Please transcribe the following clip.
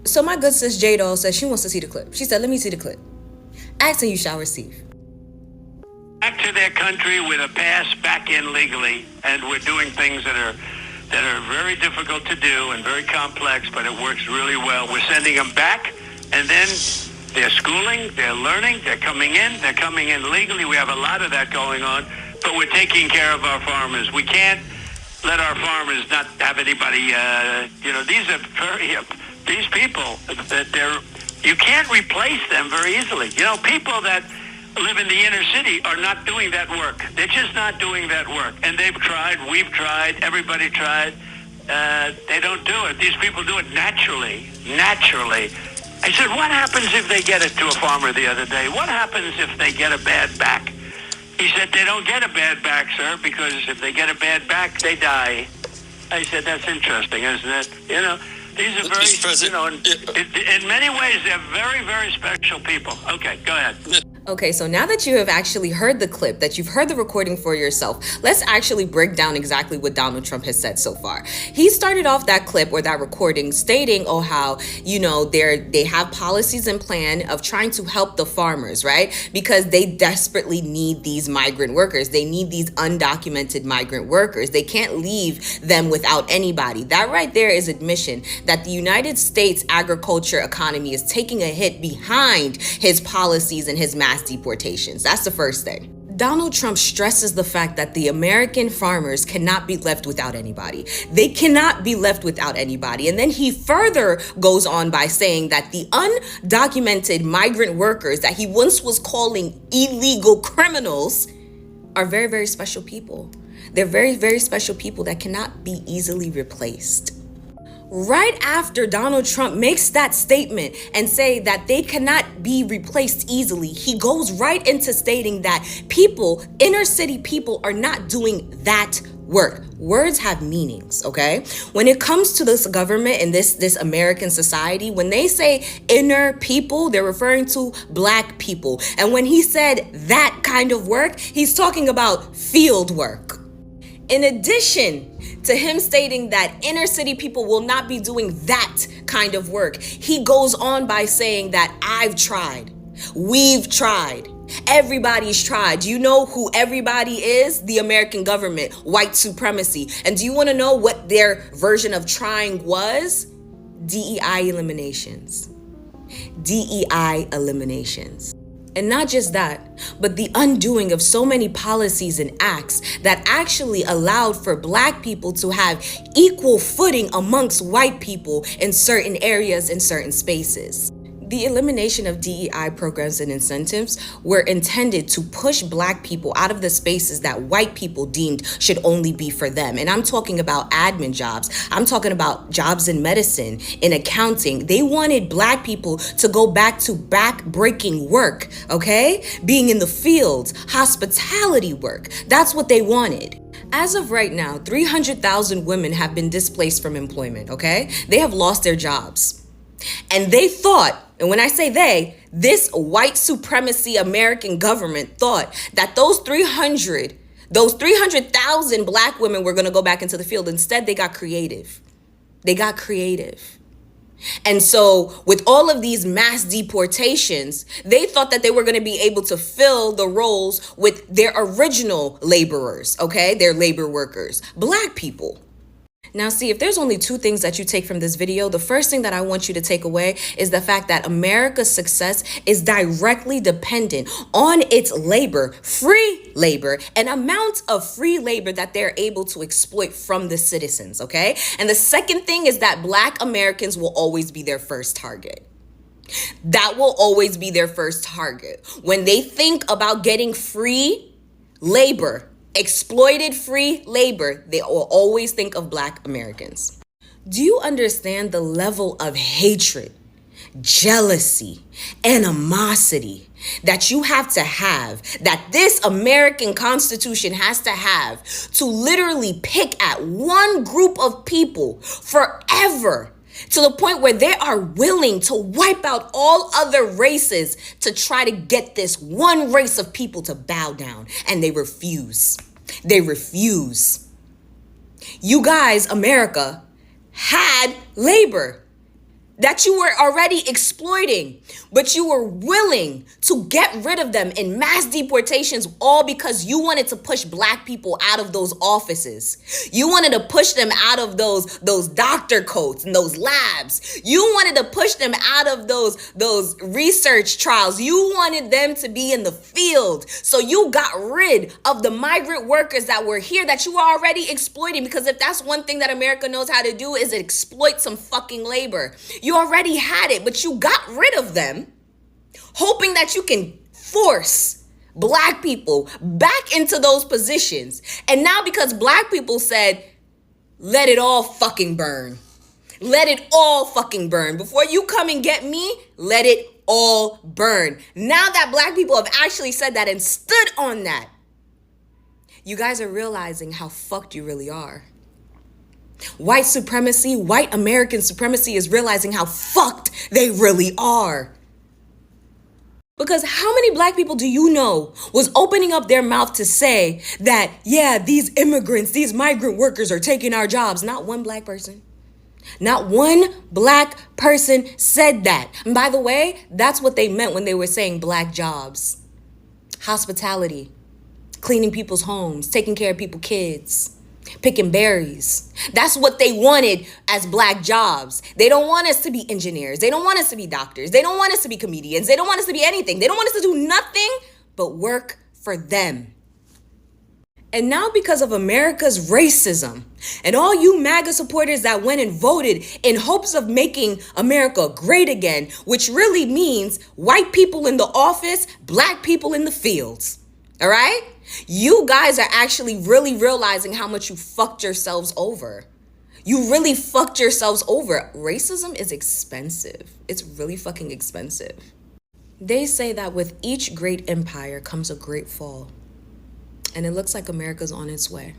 So my good sis J Doll says she wants to see the clip. She said, let me see the clip. Asking you shall receive. Back to their country with a pass back in legally, and we're doing things that are very difficult to do and very complex, but it works really well. We're sending them back, and then they're schooling, they're learning, they're coming in legally. We have a lot of that going on, but we're taking care of our farmers. We can't let our farmers not have anybody, these people, that you can't replace them very easily. People that live in the inner city are not doing that work. They're just not doing that work. And they've tried, we've tried, everybody tried. They don't do it. These people do it naturally. I said, what happens if they get it to a farmer the other day? What happens if they get a bad back? He said, they don't get a bad back, sir, because if they get a bad back, they die. I said, that's interesting, isn't it? These are very, in many ways, they're very, very special people. Okay, go ahead. Okay, so now that you have actually heard the clip, that you've heard the recording for yourself, let's actually break down exactly what Donald Trump has said so far. He started off that clip or that recording stating, how, they have policies and plan of trying to help the farmers, right? Because they desperately need these migrant workers. They need these undocumented migrant workers. They can't leave them without anybody. That right there is admission that the United States agriculture economy is taking a hit behind his policies and his mass deportations. That's the first thing. Donald Trump stresses the fact that the American farmers cannot be left without anybody. They cannot be left without anybody. And then he further goes on by saying that the undocumented migrant workers that he once was calling illegal criminals are very, very special people. They're very, very special people that cannot be easily replaced. Right after Donald Trump makes that statement and say that they cannot be replaced easily, he goes right into stating that inner city people are not doing that work. Words have meanings, okay? When it comes to this government and this American society, when they say inner people, they're referring to Black people. And when he said that kind of work, he's talking about field work. In addition to him stating that inner city people will not be doing that kind of work, he goes on by saying that I've tried, we've tried, everybody's tried. Do you know who everybody is? The American government, white supremacy. And do you want to know what their version of trying was? DEI eliminations. DEI eliminations. And not just that, but the undoing of so many policies and acts that actually allowed for Black people to have equal footing amongst white people in certain areas and certain spaces. The elimination of DEI programs and incentives were intended to push Black people out of the spaces that white people deemed should only be for them. And I'm talking about admin jobs. I'm talking about jobs in medicine, in accounting. They wanted Black people to go back to back-breaking work, okay? Being in the fields, hospitality work. That's what they wanted. As of right now, 300,000 women have been displaced from employment, okay? They have lost their jobs. And they thought, and when I say they, this white supremacy American government thought that those 300,000 Black women were going to go back into the field. Instead, they got creative. And so with all of these mass deportations, they thought that they were going to be able to fill the roles with their original laborers, okay? Their labor workers, Black people. Now, see, if there's only two things that you take from this video, the first thing that I want you to take away is the fact that America's success is directly dependent on its labor, free labor, an amount of free labor that they're able to exploit from the citizens, okay? And the second thing is that Black Americans will always be their first target. That will always be their first target. When they think about getting free labor, exploited free labor, they will always think of Black Americans. Do you understand the level of hatred, jealousy, animosity that you have, that this American Constitution has to have to literally pick at one group of people forever, to the point where they are willing to wipe out all other races to try to get this one race of people to bow down, and they refuse. You guys, America, had labor. that you were already exploiting, but you were willing to get rid of them in mass deportations, all because you wanted to push black people out of those offices. You wanted to push them out of those doctor coats and those labs. You wanted to push them out of those research trials. You wanted them to be in the field. So you got rid of the migrant workers that were here that you were already exploiting, because if that's one thing that America knows how to do, is exploit some fucking labor. You already had it, but you got rid of them, hoping that you can force black people back into those positions. And now because black people said, let it all fucking burn. Let it all fucking burn. Before you come and get me, let it all burn. Now that black people have actually said that and stood on that, you guys are realizing how fucked you really are. White supremacy, white American supremacy is realizing how fucked they really are. Because how many black people do you know was opening up their mouth to say that, yeah, these immigrants, these migrant workers are taking our jobs? Not one black person. Not one black person said that. And by the way, that's what they meant when they were saying black jobs. Hospitality, cleaning people's homes, taking care of people's kids, picking berries. That's what they wanted as black jobs. They don't want us to be engineers. They don't want us to be doctors. They don't want us to be comedians. They don't want us to be anything. They don't want us to do nothing but work for them. And now because of America's racism and all you MAGA supporters that went and voted in hopes of making America great again, which really means white people in the office, black people in the fields. All right? You guys are actually really realizing how much you fucked yourselves over. You really fucked yourselves over. Racism is expensive. It's really fucking expensive. They say that with each great empire comes a great fall. And it looks like America's on its way.